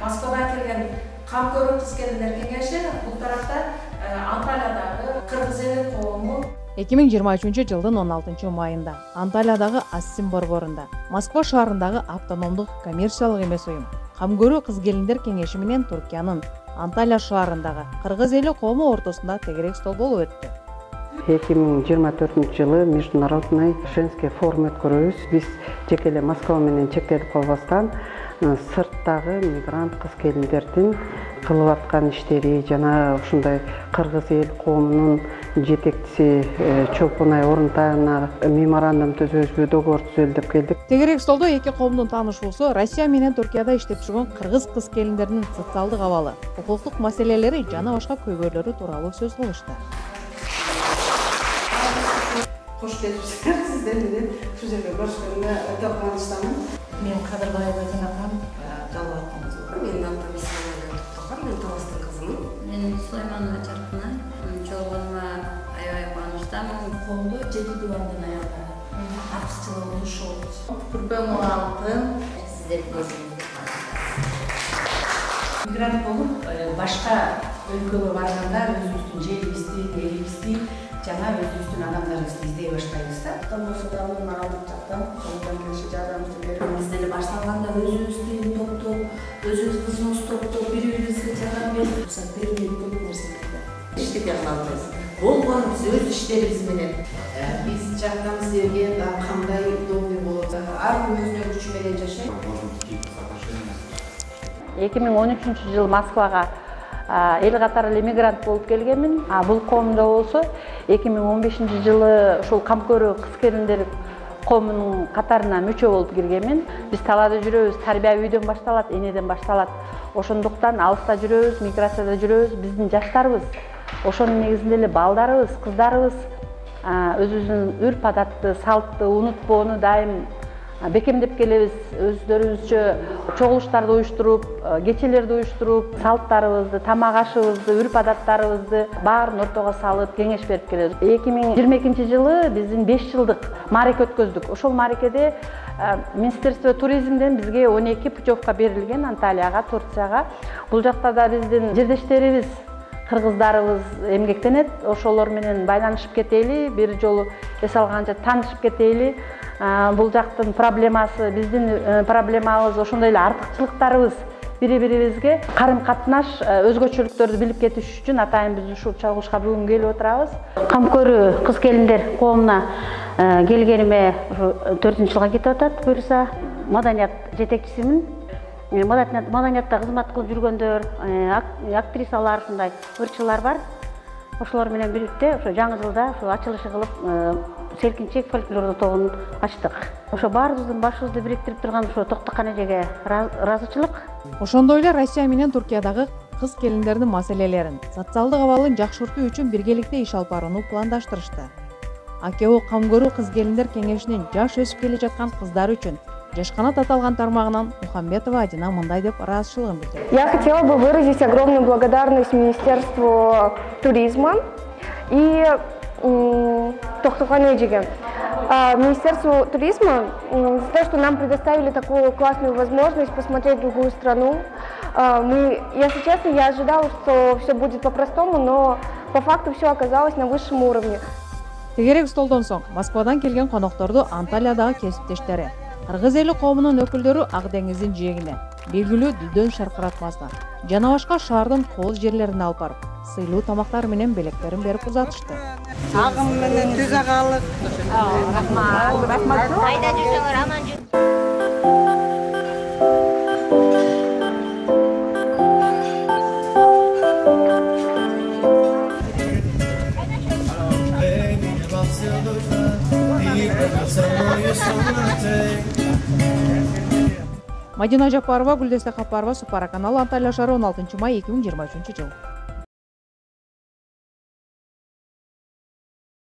Москвадан келген Камкөрү кыз-келиндер кеңеши бул тарапта Анталиядагы кыргыз эли коому 2023 жылдын 16 майында Анталиядагы Ассим борборунда, Москва шаарындагы автономдук коммерциялык эмес уюм Камкөрү кыз-келиндер кеңеши менен Түркиянын Анталия шаарындагы кыргыз эли коому ортосунда тегерек стол болуп өттү. 2024 жылы международный женский форум өткөрөбүз. Биз жеке эле Москва менен чектелип калбастан сырттагы мигрант кыз-келиндердин кылып аткан иштери жана ушундай кыргыз эл коомунун жетекчиси Чолпонай Орунтаевна меморандум түзөбүзбү, договор түзөлү деп келдик. Тегерек столдо эки коомдун таанышуусу Россия менен Түркияда иштеп жүргөн кыргыз кыз-келиндердин социалдык абалы, укуктук маселелери жана башка көйгөйлөрү тууралуу сөз кылышты. Hoş gelipsizler. Sizden menен şu жерге көрүшкөнүмө өтө кубанычтамын. Мен Кадырбаева Динапам жалпы атканбыз. Менин атым Исмаилова Токтогон, мен Таластын кызымын. Мен Сулайманова Жаркына, жолугума аябай кубанычтамын. Коомдо 7 дивандын аялдары. Артыкчылык урушуу. Күрпөм алтын. Сиздердин көзүңүздү Мигрант болуп, башка өлкөгө барганда өзүбүздүн жерибизди, элибизди, жана өзүбүздүн адамдарыбызды издей баштайбыз да. Болсо да моралдык жактан колдон келиши жардамыбызды берип, Биз деле башталганда өзүбүздү топтоп, өзүбүз кызыбызды топтоп, бири-бирибизге жардам берип, рухсат бербей көп нерселерди иштете калабыз. Болгон биз өз иштерибиз менен биз жардам силерге да кандай удобный болот. Ар ким өзүнүн күчү менен жашайт. 2013 жыл Москвага эл катары эле мигрант болуп келгенмин. Бул коомдо болсо 2015 жылы ушул Камкөрү кыз-келиндер коомунун катарына мүчө болуп киргенмин. Биз талаада жүрөбүз, тарбия үйдөн башталат, энеден башталат. Ошондуктан алыста жүрөбүз, миграцияда жүрөбүз. Биздин жаштарыбыз, ошонун негизинде эле балдарыбыз, кыздарыбыз өзүбүздүн үрп адатты, салтты унутпоону дайым бекемдеп келебиз. Өздөрүбүзчө чогулуштарды уюштуруп, кечелерди уюштуруп, салттарыбызды, тамак ашыбызды, үрп адаттарыбызды баарын ортого салып, кеңеш берип келебиз. 2022 жылы биздин 5 жылдык мареке өткөздүк. Ошол марекеде Министерство туризмден бизге 12 путевка берилген Анталияга, Турцияга. Бул жакта да биздин жердештерибиз, кыргыздарыбыз эмгектенет. Ошолор менен байланышып кетели, бир жолу эс алганча таанышып кетели. Бул жактын проблемасы, биздин проблемабыз, ошондой эле артыкчылыктарыбыз бири-бирибизге карым-катнаш, өзгөчөлүктөрдү билип кетиш үчүн атайын биз ушул чогулушка бүгүн келип отурабыз. Камкөрү кыз-келиндер коомуна келгениме 4-жылга кетип атат, буюрса. Маданият жетекчисимин. Маданиятта кызмат кылып жүргөндөр, актрисалар, ушундай ырчылар бар. Ошолор менен бирикте ошо жаңы жылда ошо ачылышы кылып Селкинчек фольклордуу тобун ачтык. Ошо баарыбыздын башыбызды бириктирип турган ошо Токтокан эжеге ыраазычылык. Ошондой эле Россия менен Түркиядагы кыз-келиндердин маселелерин, социалдык абалын жакшыртуу үчүн биргеликте иш алып барууну пландаштырышты. АКО Камкөрү кыз-келиндер кеңешинин жаш өсүп келе жаткан кыздар үчүн жашканат аталган тармагынан Мухамбетова Адина мындай деп ыраазычылыгын билдирди. Я хотела бы выразить огромную благодарность Министерству туризма и Токтокан эжеге. Министерству туризма за то, что нам предоставили такую классную возможность посмотреть другую страну. Если честно, я ожидала, что все будет по-простому, но по факту все оказалось на высшем уровне. Тегерек столдон соң Москвадан келген конокторду Анталиядагы кесиптештери, кыргыз эли коомунун өкүлдөрү Ак деңиздин жээгине, белгилүү Дүлдөн шаркыратмасына жана башка шаардын кооз жерлерине алып барып, сыйлуу тамактар менен белектерин берип узатышты. Агым менен түз агалык. Рахмат. Кайда жүрсөңөр аман жүр. Мадина Жапарова, Гүлдесте Капарова, Супара каналы, Анталия шаары, 16 май 2023 жыл.